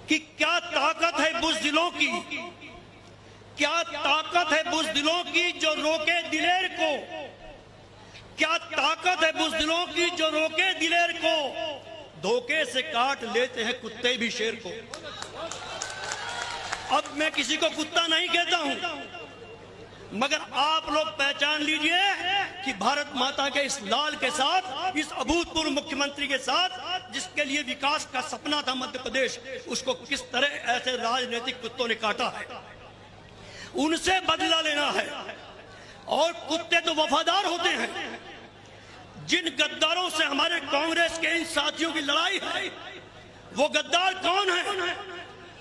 कि क्या ताकत है बुज़दिलों की, क्या ताकत है बुज़दिलों की जो रोके दिलेर को, क्या ताकत है बुज़दिलों की जो रोके दिलेर को, धोखे से काट लेते हैं कुत्ते भी शेर को। अब मैं किसी को कुत्ता नहीं कहता हूं, मगर आप लोग पहचान लीजिए कि भारत माता के इस लाल के साथ, इस अभूतपूर्व मुख्यमंत्री के साथ, जिसके लिए विकास का सपना था मध्य प्रदेश, उसको किस तरह ऐसे राजनीतिक कुत्तों ने काटा है। उनसे बदला लेना है। और कुत्ते तो वफादार होते हैं। जिन गद्दारों से हमारे कांग्रेस के इन साथियों की लड़ाई है, वो गद्दार कौन है?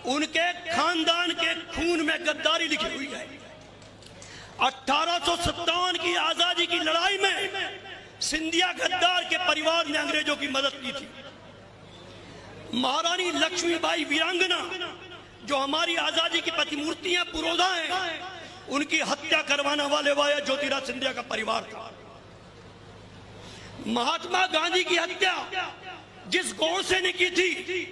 उनके खानदान के खून में गद्दारी लिखी हुई है। 1857 की आजादी की लड़ाई में सिंधिया गद्दार के परिवार ने अंग्रेजों की मदद की थी। महारानी लक्ष्मीबाई वीरांगना, जो हमारी आजादी की प्रतिमूर्तियां पुरोधा हैं, उनकी हत्या करवाने वाले वाया ज्योतिराज सिंधिया का परिवार था। महात्मा गांधी की हत्या जिस गोडसे ने की थी,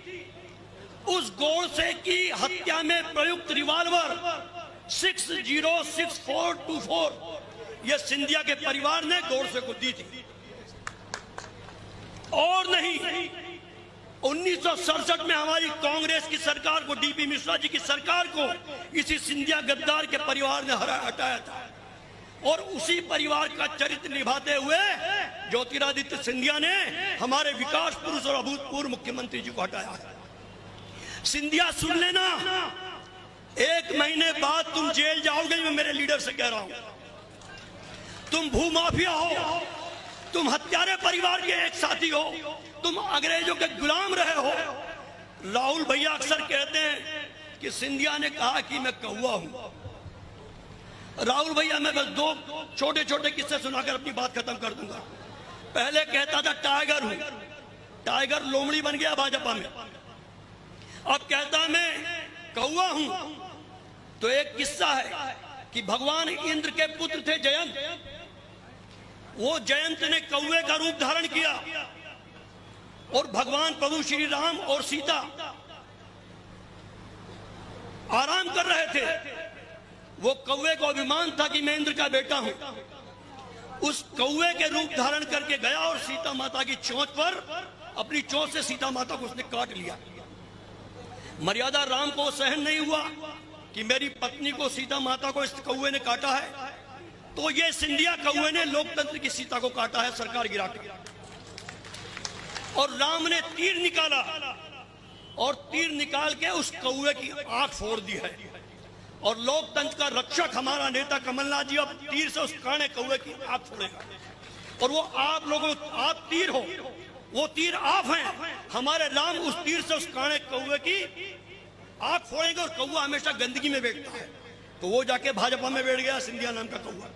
उस गोडसे की हत्या में प्रयुक्त रिवॉल्वर 606424 यह सिंधिया के परिवार ने गोडसे को दी थी। और नहीं, 1967 में हमारी कांग्रेस की सरकार को, डीपी मिश्रा जी की सरकार को इसी सिंधिया गद्दार के परिवार ने हटाया था। और उसी परिवार का चरित्र निभाते हुए ज्योतिरादित्य सिंधिया ने हमारे विकास पुरुष और अभूतपूर्व मुख्यमंत्री जी को हटाया है। सिंधिया सुन लेना, 1 महीने बाद तुम जेल जाओगे। मैं मेरे लीडर से कह रहा हूं, तुम भूमाफिया हो, तुम हत्यारे परिवार के एक साथी हो, तुम अंग्रेजों के गुलाम रहे हो। राहुल भैया अक्सर कहते हैं कि सिंधिया ने कहा कि मैं कौवा हूं। राहुल भैया, मैं बस 2 छोटे छोटे किस्से सुनाकर अपनी बात खत्म कर दूंगा। पहले कहता था टाइगर हूं, टाइगर लोमड़ी बन गया भाजपा में। अब कहता मैं कौवा हूं। तो एक किस्सा है कि भगवान इंद्र के पुत्र थे जयंत, वो जयंत ने कौवे का रूप धारण किया और भगवान प्रभु श्री राम और सीता आराम कर रहे थे। वो कौवे को अभिमान था कि मैं इंद्र का बेटा हूं। उस कौवे के रूप धारण करके गया और सीता माता की चोंच पर, अपनी चोंच से सीता माता को उसने काट लिया। मर्यादा राम को सहन नहीं हुआ कि मेरी पत्नी को, सीता माता को इस कौवे ने काटा है। तो ये सिंधिया कौवे ने लोकतंत्र की सीता को काटा है, सरकार गिरा के। और राम ने तीर निकाला और तीर निकाल के उस कौवे की आंख फोड़ दी है। और लोकतंत्र का रक्षक हमारा नेता कमलनाथ जी अब तीर से उस काणे कौवे की आंख फोड़ेगा। और वो आप लोगों, आप तीर हो, वो तीर आप हैं। हमारे राम उस तीर से उस काणे कौवे की आंख फोड़ेंगे। और कौवा हमेशा गंदगी में बैठता है, तो वो जाके भाजपा में बैठ गया, सिंधिया नाम का कौवा।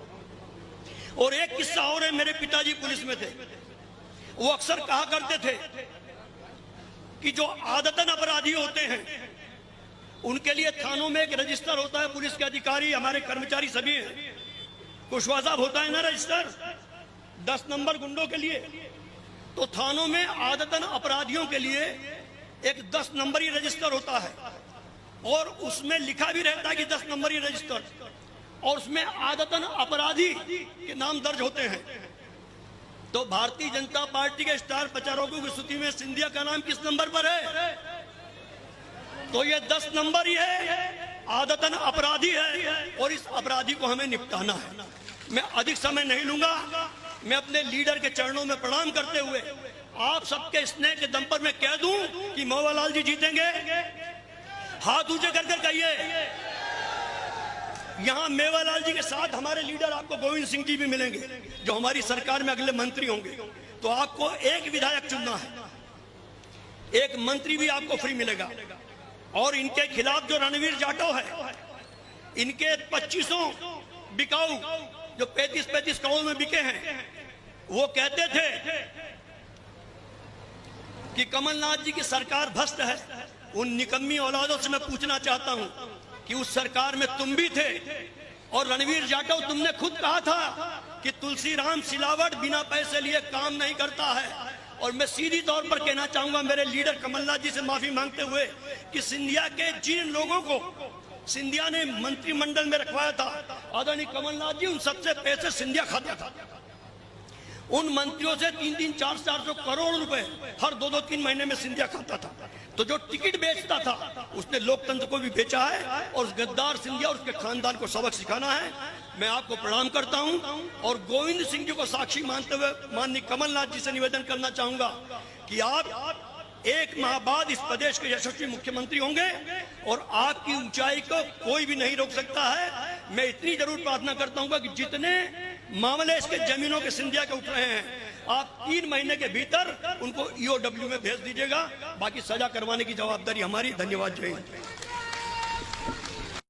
और एक किस्सा और है, मेरे पिताजी पुलिस में थे। वो अक्सर कहा करते थे कि जो आदतन अपराधी होते हैं उनके लिए थानों में एक रजिस्टर होता है। पुलिस के अधिकारी, हमारे कर्मचारी सभी हैं। कुशवाहा साहब होता है ना रजिस्टर 10 नंबर गुंडों के लिए। तो थानों में आदतन अपराधियों के लिए एक 10 नंबरी रजिस्टर होता है। और उसमें लिखा भी रहता है कि 10 नंबरी रजिस्टर, और उसमें आदतन अपराधी के नाम दर्ज होते हैं। तो भारतीय जनता पार्टी के स्टार प्रचारकों की सूची में सिंधिया का नाम किस नंबर पर है? तो ये 10 नंबर ही है, आदतन अपराधी है। और इस अपराधी को हमें निपटाना है। मैं अधिक समय नहीं लूंगा। मैं अपने लीडर के चरणों में प्रणाम करते हुए आप सबके स्नेह के दम पर मैं कह दूं कि मेवालाल जी जीतेंगे। हाथ ऊंचे कर कर कहिए। यहां मेवालाल जी के साथ हमारे लीडर आपको गोविंद सिंह जी भी मिलेंगे, जो हमारी सरकार में अगले मंत्री होंगे। तो आपको एक विधायक चुनना है, एक मंत्री भी आपको फ्री मिलेगा। और इनके खिलाफ जो रणवीर जाटव है, इनके 2500 बिकाऊ जो 35-35 करोड़ में बिके हैं, वो कहते थे कि कमलनाथ जी की सरकार भ्रष्ट है। उन निकम्मी औलादों से मैं पूछना चाहता हूं कि उस सरकार में तुम भी थे। और रणवीर जाटव, तुमने खुद कहा था कि तुलसीराम सिलावट बिना पैसे लिए काम नहीं करता है। और मैं सीधी तौर पर कहना चाहूंगा मेरे लीडर कमलनाथ जी से माफी मांगते हुए कि सिंधिया के जिन लोगों को सिंधिया ने मंत्रिमंडल में रखवाया था, आदरणीय कमलनाथ जी, उन सबसे पैसे सिंधिया खाता था। उन मंत्रियों से 3-3, 400 करोड़ रुपए हर 2-3 महीने में सिंधिया खाता था। तो जो टिकट बेचता था उसने लोकतंत्र को भी बेचा है और उस गद्दार सिंधिया और उसके खानदान को सबक सिखाना है। मैं आपको प्रणाम करता हूं और गोविंद सिंह जी को साक्षी मानते हुए माननीय कमलनाथ जी से निवेदन करना चाहूंगा कि आप 1 माह बाद इस प्रदेश के यशस्वी मुख्यमंत्री होंगे और आपकी ऊंचाई को कोई भी नहीं रोक सकता है। मैं इतनी जरूर प्रार्थना करता हूं कि जितने मामले इसके जमीनों के सिंधिया के उठ रहे हैं, आप 3 महीने के भीतर उनको EOW में भेज दीजिएगा। बाकी सजा करवाने की जवाबदारी हमारी। धन्यवाद। जय हिंद।